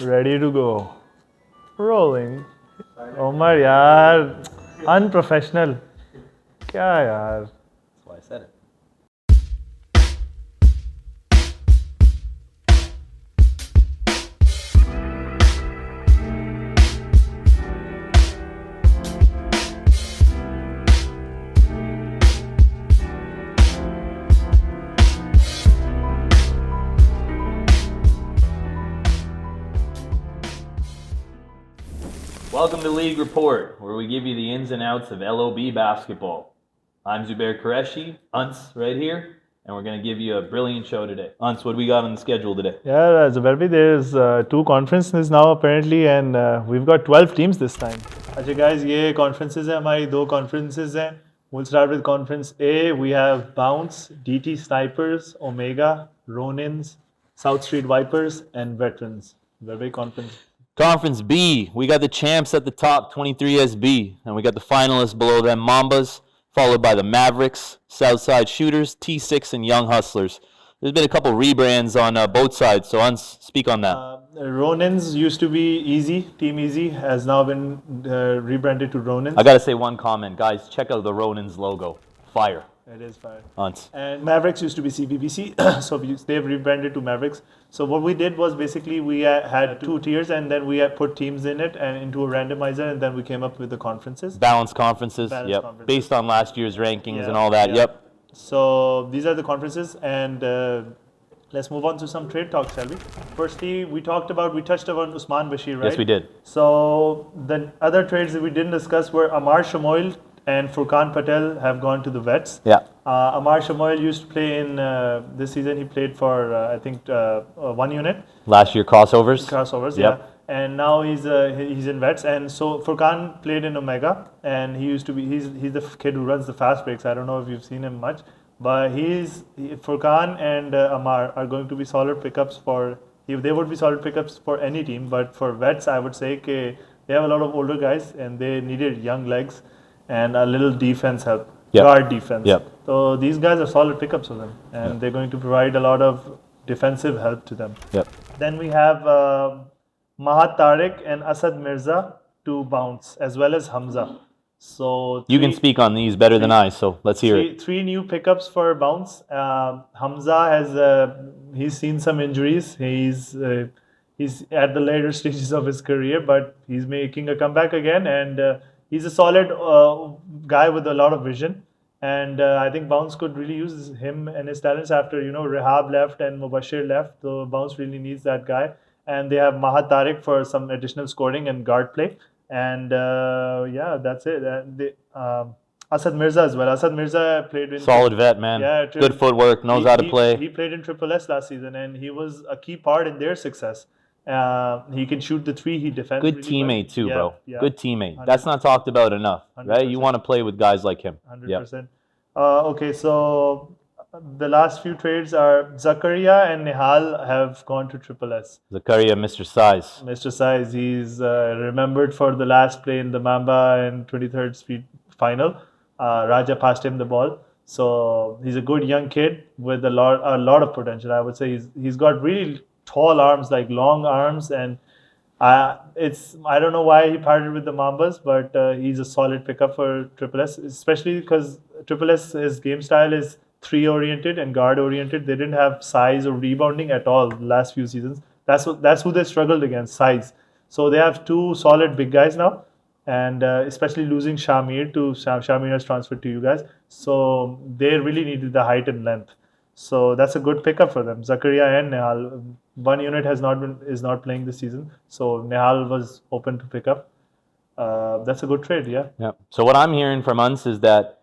Ready to go. Rolling. Omar, yaar. Unprofessional. क्या यार? That's why I said it. Welcome to League Report, where we give you the ins and outs of LOB basketball. I'm Zubair Qureshi, Ans right here, and we're going to give you a brilliant show today. Ans, what do we got on the schedule today? Yeah, Zubair, there's 2 conferences now apparently, and we've got 12 teams this time. Okay, guys, ये conferences हैं हमारी 2 conferences हैं. We'll start with Conference A. We have Bounce, DT Snipers, Omega, Ronins, South Street Vipers, and Veterans. Very conference. Conference B, we got the champs at the top, 23 SB, and we got the finalists below them, Mambas, followed by the Mavericks, Southside Shooters, T6, and Young Hustlers. There's been a couple rebrands on both sides, so Ans, speak on that. Ronins used to be Easy, Team Easy, has now been rebranded to Ronins. I got to say one comment, guys, check out the Ronins logo. Fire. It is fire. Ans. And Mavericks used to be CBBC, so they've rebranded to Mavericks. So what we did was basically we had 2 tiers, and then we had put teams in it and into a randomizer, and then we came up with the conferences. Balanced conferences, Balanced conferences. Based on last year's rankings and all that, yep. So these are the conferences, and let's move on to some trade talk, shall we? Firstly, we touched about Usman Bashir, right? Yes, we did. So the other trades that we didn't discuss were Amar Shamoil and Furqan Patel have gone to the Vets. Yeah. Amar Shamoil used to play in this season. He played for I think 1 unit. Last year crossovers. Crossovers, Yep. yeah. And now he's in Vets, and so Furqan played in Omega, and he's the kid who runs the fast breaks. I don't know if you've seen him much, but Furqan and Amar are going to be solid pickups they would be solid pickups for any team, but for Vets I would say they have a lot of older guys and they needed young legs and a little defense help, guard defense. Yep. So these guys are solid pickups for them, and they're going to provide a lot of defensive help to them. Yep. Then we have Mahat Tariq and Asad Mirza to Bounce, as well as Hamza. So You can speak on these better than I, so let's hear it. 3 new pickups for Bounce. Hamza he's seen some injuries. He's at the later stages of his career, but he's making a comeback again, and he's a solid guy with a lot of vision. And I think Bounce could really use him and his talents after Rehab left and Mubashir left. So Bounce really needs that guy. And they have Mahat Tariq for some additional scoring and guard play. And that's it. Asad Mirza as well. Asad Mirza played in Solid vet, man. Yeah, good footwork, knows how to play. He played in Triple S last season, and he was a key part in their success. He can shoot the 3. He defends. Good really teammate well. too, bro. Yeah. Good teammate. That's not talked about enough, right? 100%. You want to play with guys like him. 100%. Okay, so the last few trades are Zakaria and Nihal have gone to Triple S. Zakaria, Mr. Size. Mr. Size, he's remembered for the last play in the Mamba and 23rd Street final. Raja passed him the ball. So he's a good young kid with a lot of potential. I would say he's got really tall arms, like long arms, and I don't know why he parted with the Mambas, but he's a solid pickup for Triple S, especially because Triple S, his game style is 3 oriented and guard oriented. They didn't have size or rebounding at all the last few seasons. That's who they struggled against, size. So they have 2 solid big guys now, and especially losing Shamir has transferred to you guys. So they really needed the height and length. So that's a good pickup for them. Zakaria and Nehal. 1 unit is not playing this season, so Nehal was open to pick up. That's a good trade, yeah. Yeah. So what I'm hearing from Uns is that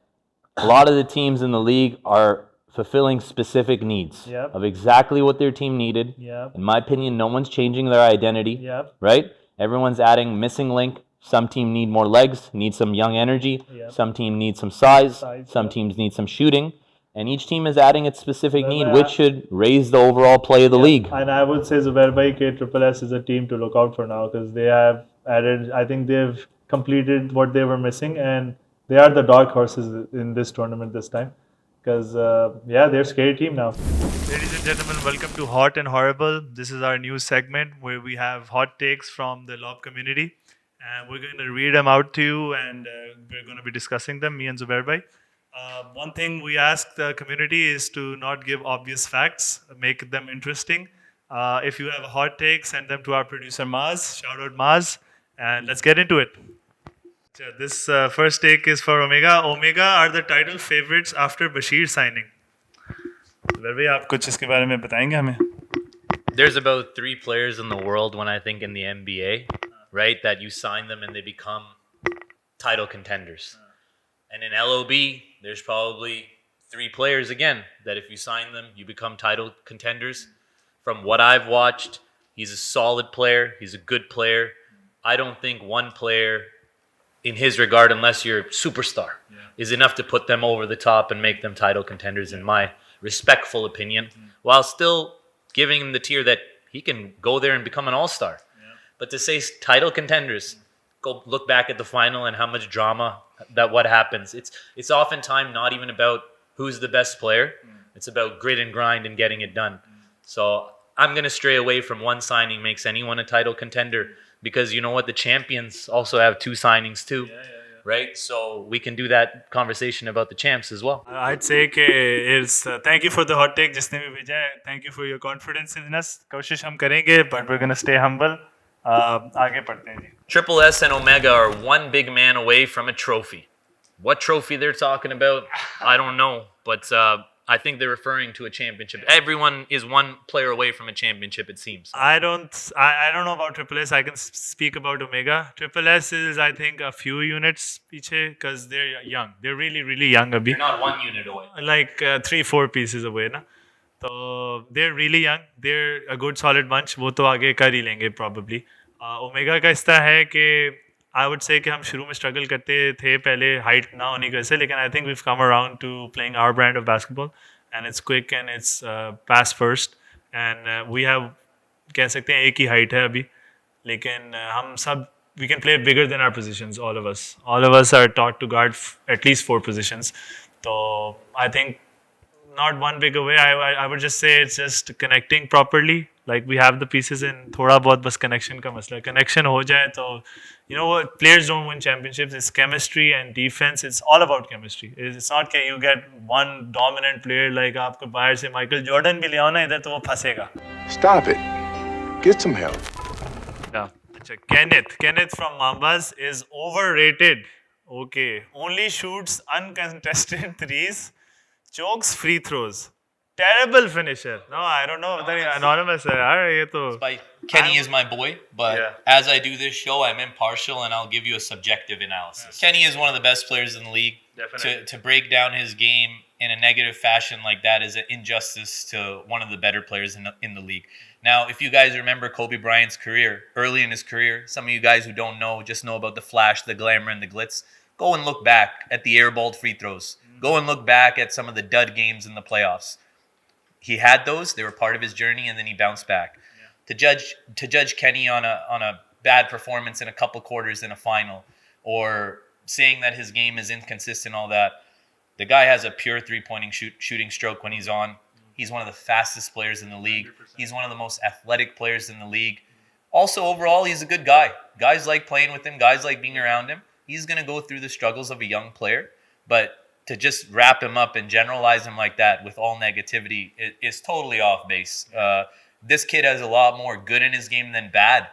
a lot of the teams in the league are fulfilling specific needs of exactly what their team needed. Yeah. In my opinion, no one's changing their identity. Yeah. Right? Everyone's adding missing link. Some team need more legs, need some young energy. Yeah. Some team need some size. Some teams need some shooting. And each team is adding its specific need, which should raise the overall play of the league. And I would say Zubair bhai ke Triple S is a team to look out for now, because they have added, I think they've completed what they were missing, and they are the dark horses in this tournament this time. because they're a scary team now. Ladies and gentlemen, welcome to Hot and Horrible. This is our new segment where we have hot takes from the lob community, and we're going to read them out to you, and we're going to be discussing them, me and Zubair bhai. One thing we ask the community is to not give obvious facts, make them interesting. If you have a hot take, send them to our producer Maz. Shout out Maz, and let's get into it. This first take is for Omega. Omega are the title favorites after Bashir signing. Zubair bhai, आप कुछ इसके बारे में बताएंगे हमें? There's about 3 players in the world when I think in the NBA, right, that you sign them and they become title contenders. And in LOB, there's probably 3 players again that if you sign them, you become title contenders. From what I've watched, he's a solid player. He's a good player. I don't think one player in his regard, unless you're a superstar, is enough to put them over the top and make them title contenders, in my respectful opinion, while still giving him the tier that he can go there and become an all-star. But to say title contenders, go look back at the final and how much drama that what happens. It's oftentimes not even about who's the best player. It's about grit and grind and getting it done. So I'm going to stray away from one signing makes anyone a title contender, because you know what? The champions also have 2 signings too. Right? So we can do that conversation about the champs as well. I'd say thank you for the hot take जिसने भी भेजा है. Thank you for your confidence in us. कोशिश हम करेंगे, but we're gonna stay humble. आगे पढ़ते हैं जी. Triple S and Omega are one big man away from a trophy. What trophy they're talking about, I don't know, but I think they're referring to a championship. Everyone is one player away from a championship, it seems. I don't know about Triple S. I can speak about Omega. Triple S is, I think, a few units पीछे, because they're young. They're really, really young अभी. They're not 1 unit away. Like 3-4 pieces away ना. So they're really young. They're a good solid bunch. वो तो आगे कर ही लेंगे probably. Omega का इस तरह है कि I would say कि हम शुरू में struggle करते थे पहले height ना होने की वजह से, लेकिन I think we've come around to playing our brand of basketball, and it's quick and it's pass first, and we have कह सकते हैं एक ही height है अभी, लेकिन हम सब we can play bigger than our positions. All of us are taught to guard at least 4 positions. So I think not one big away. I would just say it's just connecting properly. Like we have the pieces in. थोड़ा बहुत बस connection का मसला. Connection हो जाए तो, you know what? Players don't win championships. It's chemistry and defense. It's all about chemistry. It's not that you get one dominant player like आपको बाहर से Michael Jordan भी ले आओ ना इधर तो वो फंसेगा. Stop it. Get some help. Yeah. Kenneth from Mambas is overrated. Okay. Only shoots uncontested threes. Chokes free throws. Terrible finisher. No, I don't know. Anonymous है यार ये तो. Kenny is my boy, but as I do this show, I'm impartial and I'll give you a subjective analysis. Kenny is one of the best players in the league. Definitely. To break down his game in a negative fashion like that is an injustice to one of the better players in the league. Now, if you guys remember Kobe Bryant's career, early in his career, some of you guys who don't know, just know about the flash, the glamour, and the glitz, go and look back at the airballed free throws. Go and look back at some of the dud games in the playoffs. He had those; they were part of his journey, and then he bounced back. Yeah. To judge Kenny on a bad performance in a couple quarters in a final, or saying that his game is inconsistent, all that, the guy has a pure three-pointing shooting stroke when he's on. He's one of the fastest players in the league. 100%. He's one of the most athletic players in the league. Also, overall, he's a good guy. Guys like playing with him. Guys like being around him. He's going to go through the struggles of a young player, but to just wrap him up and generalize him like that with all negativity is totally off base. This kid has a lot more good in his game than bad.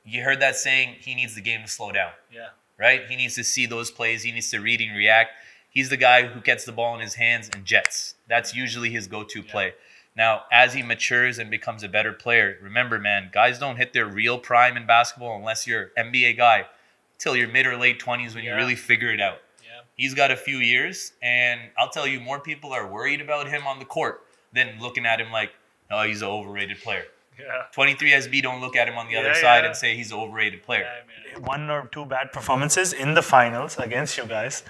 You heard that saying, he needs the game to slow down. Yeah. Right? He needs to see those plays. He needs to read and react. He's the guy who gets the ball in his hands and jets. That's usually his go-to play. Now, as he matures and becomes a better player, remember, man, guys don't hit their real prime in basketball unless you're an NBA guy till your mid or late 20s when you really figure it out. He's got a few years, and I'll tell you, more people are worried about him on the court than looking at him like, oh, he's an overrated player. Yeah. 23SB don't look at him on the other side and say he's an overrated player. Yeah, 1 or 2 bad performances in the finals against you guys.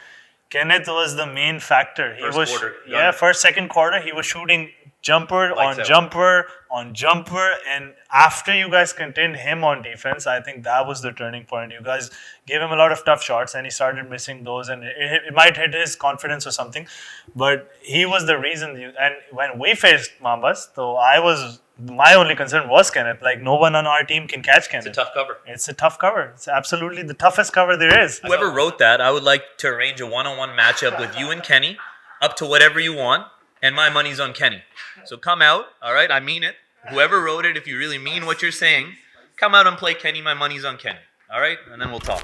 Kenneth was the main factor. He First was quarter, first second quarter he was shooting jumper Lights on out. jumper on jumper, and after you guys contained him on defense, I think that was the turning point. You guys gave him a lot of tough shots, and he started missing those, and it might hit his confidence or something. But he was the reason. And when we faced Mambas, so my only concern was Kenneth. Like, no one on our team can catch Kenneth. It's a tough cover. It's a tough cover. It's absolutely the toughest cover there is. Whoever wrote that, I would like to arrange a one-on-one matchup with you and Kenny, up to whatever you want, and my money's on Kenny. So come out, all right? I mean it. Whoever wrote it, if you really mean what you're saying, come out and play Kenny. My money's on Kenny, all right? And then we'll talk.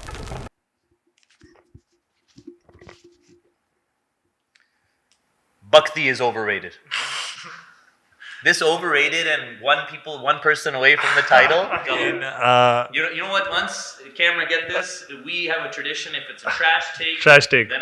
Bhakti is overrated. This overrated and one person away from the title. You know what, Ans? Camera, get this. We have a tradition. If it's a trash take, then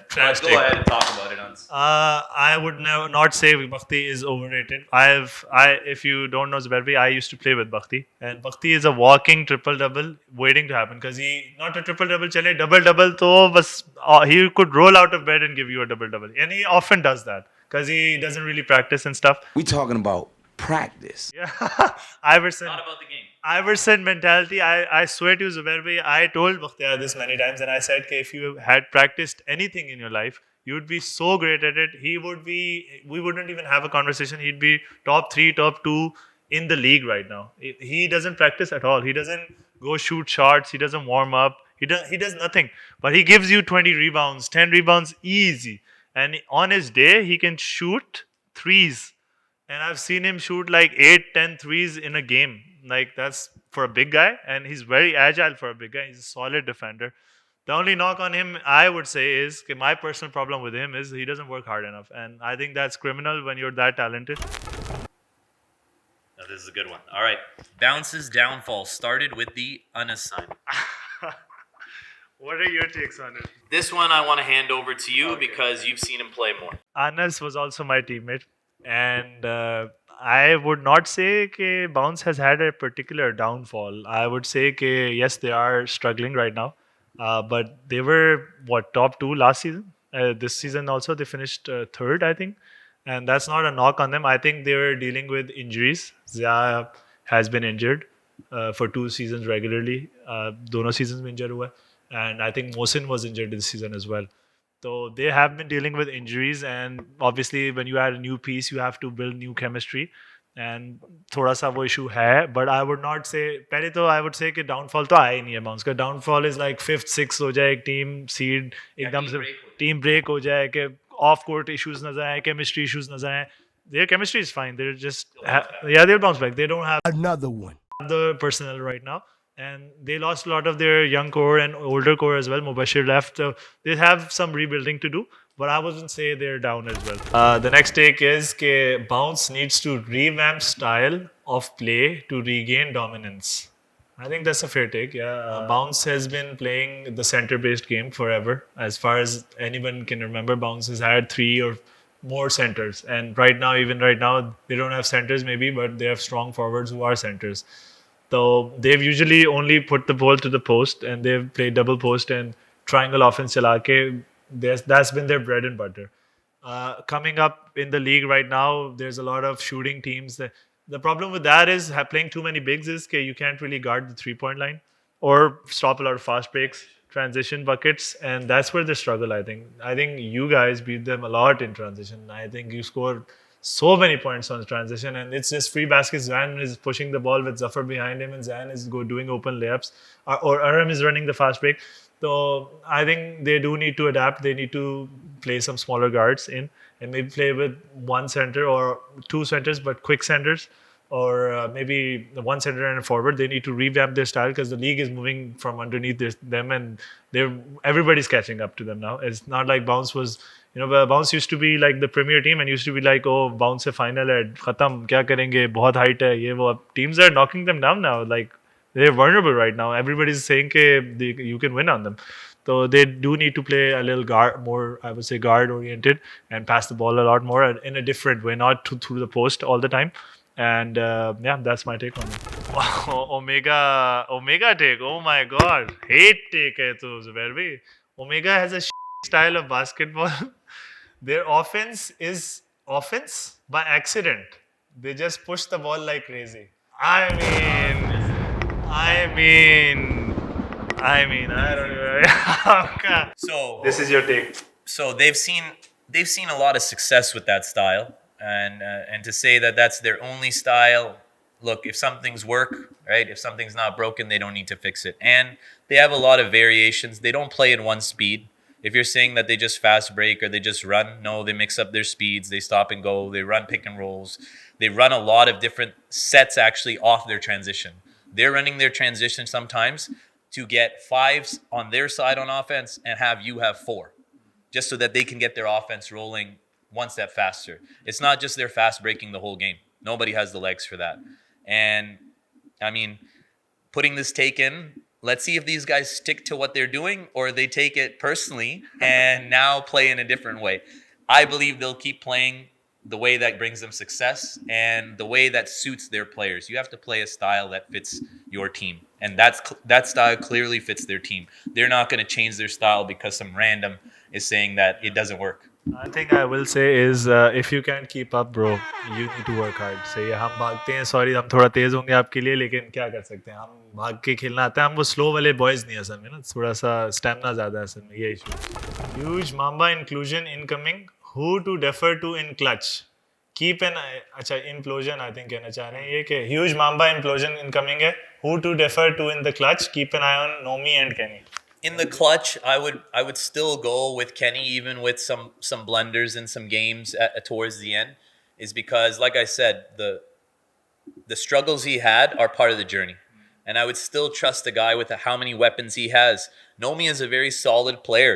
trash go take. ahead and talk about it, Ans. I would not say Bhakti is overrated. If you don't know Zubair, I used to play with Bhakti, and Bhakti is a walking triple double waiting to happen, because he not a triple double chale double double to bas, he could roll out of bed and give you a double double, and he often does that because he doesn't really practice and stuff. We talking about practice. Yeah, Iverson. Not about the game. Iverson mentality. I swear to you, Zubair bhai, I told Bakhtiar this many times, and I said, okay, if you had practiced anything in your life, you would be so great at it. We wouldn't even have a conversation. He'd be top 3, top 2 in the league right now. He doesn't practice at all. He doesn't go shoot shots. He doesn't warm up. He does nothing. But he gives you 20 rebounds, 10 rebounds easy. And on his day, he can shoot threes. And I've seen him shoot like 8, 10 threes in a game. Like, that's for a big guy. And he's very agile for a big guy. He's a solid defender. The only knock on him, I would say, is my personal problem with him is he doesn't work hard enough. And I think that's criminal when you're that talented. Now, this is a good one. All right. Bounce's downfall started with the unassigned. What are your takes on it? This one I want to hand over to you because you've seen him play more. Anas was also my teammate. And I would not say that Bounce has had a particular downfall. I would say that yes, they are struggling right now. But they were, top 2 last season? This season also, they finished 3rd, I think. And that's not a knock on them. I think they were dealing with injuries. Zia has been injured for 2 seasons regularly. Dono seasons mein injured hua. And I think Mohsin was injured this season as well. So they have been dealing with injuries, and obviously when you add a new piece, you have to build new chemistry. And thoda sa wo issue hai, but I would not say, pehle to I would say कि downfall to aaya hi nahi hai Bounce ka. Downfall is like 5th, 6th ho jaye, team seed, ekdam se team break ho jaye, कि off court issues nazar aaye, chemistry issues nazar aaye. Their chemistry is fine. They're just, they'll bounce back. They don't have Another one. the personnel right now. And they lost a lot of their young core and older core as well. Mubashir left. So they have some rebuilding to do. But I wouldn't say they're down as well. The next take is that Bounce needs to revamp style of play to regain dominance. I think that's a fair take, yeah. Bounce has been playing the center-based game forever. As far as anyone can remember, Bounce has had 3 or more centers. And even right now, they don't have centers maybe, but they have strong forwards who are centers. So they've usually only put the ball to the post, and they've played double post and triangle offense chala ke. That's been their bread and butter. Coming up in the league right now, there's a lot of shooting teams. The problem with that is playing too many bigs is that you can't really guard the 3-point line or stop a lot of fast breaks, transition buckets, and that's where they struggle, I think. I think you guys beat them a lot in transition. I think you scored so many points on transition, and it's just free baskets. Zan is pushing the ball with Zafar behind him, and Zan is doing open layups, or Aram is running the fast break. So I think they do need to adapt. They need to play some smaller guards in, and maybe play with 1 center or 2 centers, but quick centers, or maybe 1 center and a forward. They need to revamp their style because the league is moving from underneath them, and everybody's catching up to them now. It's not like Bounce was. Bounce used to be like the premier team and used to be like, oh, Bounce se final hai, khatam, kya karenge, bahut height hai, ye wo. Teams are knocking them down now. Like, they're vulnerable right now. Everybody's saying you can win on them. So they do need to play a little more, I would say, guard-oriented and pass the ball a lot more in a different way, not through the post all the time. And that's my take on it. Omega take. Oh my God. Hate take hai to Zubair bhai. Omega has a style of basketball, their offense is offense by accident. They just push the ball like crazy. I mean, I mean, I don't know. So This is your take. so they've seen a lot of success with that style, and to say that that's their only style. Look, if something's work, right? If something's not broken, they don't need to fix it. And they have a lot of variations. They don't play in one speed. If you're saying that they just fast break or they just run, no, they mix up their speeds. They stop and go. They run pick and rolls. They run a lot of different sets actually off their transition. They're running their transition sometimes to get fives on their side on offense and have you have four, just so that they can get their offense rolling one step faster. It's not just they're fast breaking the whole game. Nobody has the legs for that. And I mean, putting this take in, let's see if these guys stick to what they're doing or they take it personally and now play in a different way. I believe they'll keep playing the way that brings them success and the way that suits their players. You have to play a style that fits your team. And that style clearly fits their team. They're not going to change their style because some random is saying that it doesn't work. I think I will say is if you can't keep up, bro, you need to work hard. सही है, हम भागते हैं, sorry हम थोड़ा तेज होंगे आपके लिए, लेकिन क्या कर सकते हैं, हम भाग के खेलना आता है, हम वो स्लो वाले बॉयज नहीं है असल में ना, थोड़ा सा स्टैमिना ज़्यादा है असल में, ये issue. Huge mamba inclusion incoming, who to defer to in clutch, keep an, अच्छा इम्प्लोजन आई थिंक कहना चाह रहे हैं ये कि ह्यूज माम्बा इम्प्लोजन इनकमिंग है, who to defer to in the clutch, keep an eye on Nomi and Kenny. In the clutch, I would still go with Kenny, even with some blunders in some games towards the end, is because, like I said, the struggles he had are part of the journey, and I would still trust the guy with how many weapons he has. Nomi is a very solid player,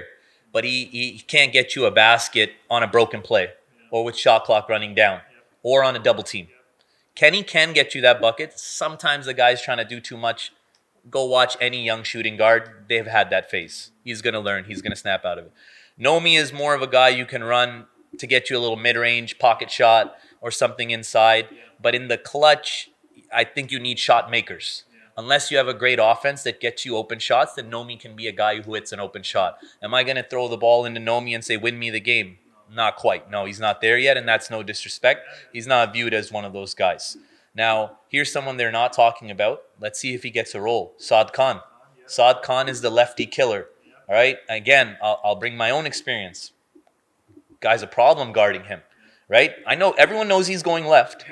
but he can't get you a basket on a broken play or with shot clock running down or on a double team. Kenny can get you that bucket. Sometimes the guy's trying to do too much. Go watch any young shooting guard. They've had that phase. He's going to learn. He's going to snap out of it. Nomi is more of a guy you can run to get you a little mid-range pocket shot or something inside. But in the clutch, I think you need shot makers. Unless you have a great offense that gets you open shots, then Nomi can be a guy who hits an open shot. Am I going to throw the ball into Nomi and say, win me the game? Not quite. No, he's not there yet, and that's no disrespect. He's not viewed as one of those guys. Now, here's someone they're not talking about. Let's see if he gets a role. Saad Khan. Saad Khan is the lefty killer. All right? Again, I'll bring my own experience. Guy's a problem guarding him. Right? I know everyone knows he's going left.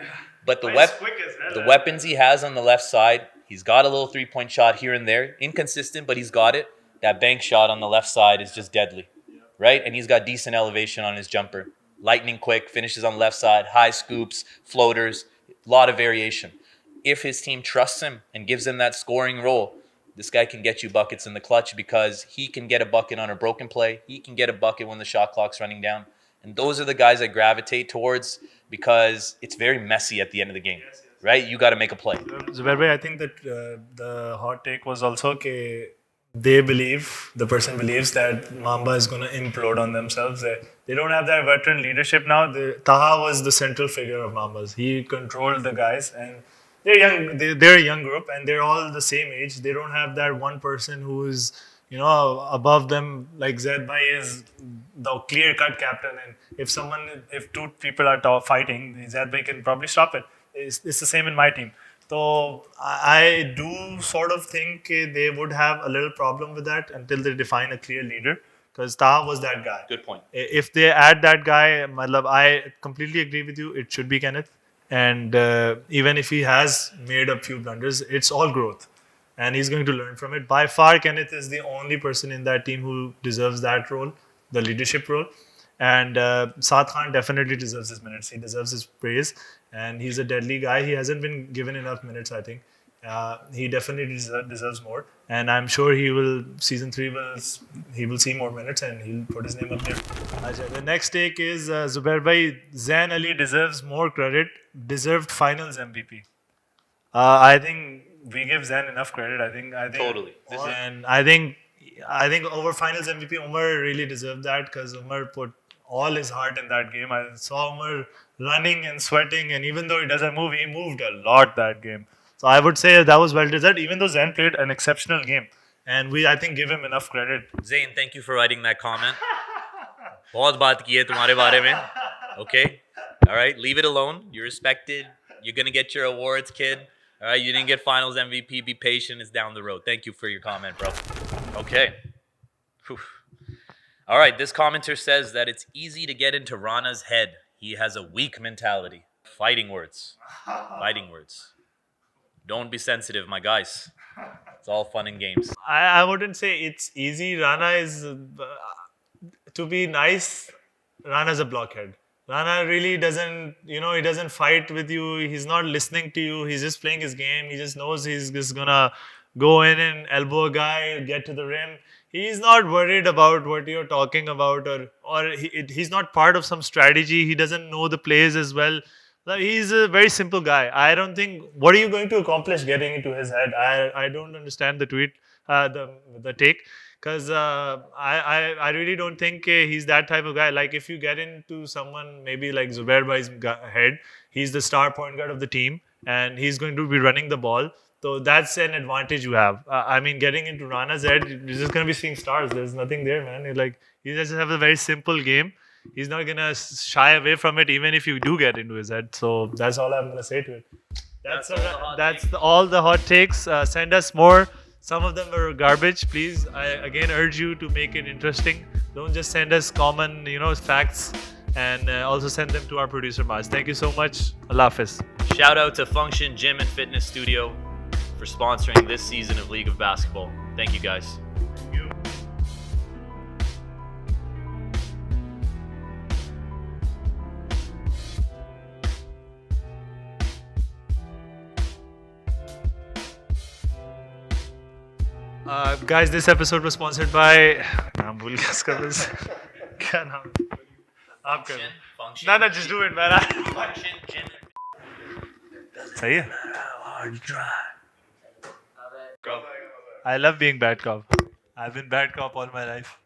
But the weapons he has on the left side, he's got a little three-point shot here and there. Inconsistent, but he's got it. That bank shot on the left side is just deadly. Right? And he's got decent elevation on his jumper. Lightning quick, finishes on the left side, high scoops, floaters. Lot of variation. If his team trusts him and gives him that scoring role, this guy can get you buckets in the clutch because he can get a bucket on a broken play. He can get a bucket when the shot clock's running down. And those are the guys I gravitate towards because it's very messy at the end of the game. Right? You got to make a play. Zubair bhai, I think that the hot take was also that the person believes that Mamba is going to implode on themselves. They don't have that veteran leadership now. Taha was the central figure of Mambas. He controlled the guys, and they're young. They're a young group, and they're all the same age. They don't have that one person who is, above them. Like Zaid Bhai is the clear-cut captain, and if two people are fighting, Zaid Bhai can probably stop it. It's the same in my team. So I do sort of think they would have a little problem with that until they define a clear leader, because Taha was that guy. Good point. If they add that guy, I completely agree with you. It should be Kenneth. And even if he has made a few blunders, it's all growth. And he's going to learn from it. By far, Kenneth is the only person in that team who deserves that role, the leadership role. And Saad Khan definitely deserves his minutes. He deserves his praise. And he's a deadly guy. He hasn't been given enough minutes, I think. He definitely deserves more. And I'm sure season 3 he will see more minutes and he'll put his name up there. The next take is Zubair bhai, Zain Ali deserves more credit. Deserved finals MVP. I think we give Zain enough credit. I think Totally. And I think over finals MVP, Umar really deserved that because Umar put all his heart in that game. I saw Umar running and sweating, and even though he doesn't move, he moved a lot that game. So I would say that was well deserved, even though Zain played an exceptional game. and I think give him enough credit. Zain, thank you for writing that comment. बहुत बात की है तुम्हारे बारे में. Okay? All right, leave it alone. You're respected. You're going to get your awards, kid. All right, you didn't get finals MVP. Be patient. It's down the road. Thank you for your comment, bro. Okay. Whew. All right, this commenter says that it's easy to get into Rana's head. He has a weak mentality. Fighting words. Fighting words. Don't be sensitive, my guys. It's all fun and games. I wouldn't say it's easy. Rana is, to be nice, Rana's a blockhead. Rana really doesn't, he doesn't fight with you. He's not listening to you. He's just playing his game. He just knows he's just gonna go in and elbow a guy, get to the rim. He's not worried about what you're talking about, or he's not part of some strategy. He doesn't know the plays as well. Like, he's a very simple guy. I don't think. What are you going to accomplish getting into his head? I don't understand the tweet, the take, because I really don't think he's that type of guy. Like, if you get into someone maybe like Zubair Bhai's head, he's the star point guard of the team, and he's going to be running the ball. So that's an advantage you have. I mean, getting into Rana's head, you're just going to be seeing stars. There's nothing there, man. You just have a very simple game. He's not going to shy away from it, even if you do get into his head. So that's all I'm going to say to it. That's all the hot takes. Send us more. Some of them are garbage. Please, I again urge you to make it interesting. Don't just send us common, facts. And also send them to our producer, Maz. Thank you so much. Allah Hafiz. Shout out to Function Gym and Fitness Studio for sponsoring this season of League of Basketball. Thank you, guys. Guys, this episode was sponsored by. नाम भूल गया इसका बस. क्या नाम? आप करो. Function. No, just do it, man. Function Gym. सही है. I love being bad cop. I've been bad cop all my life.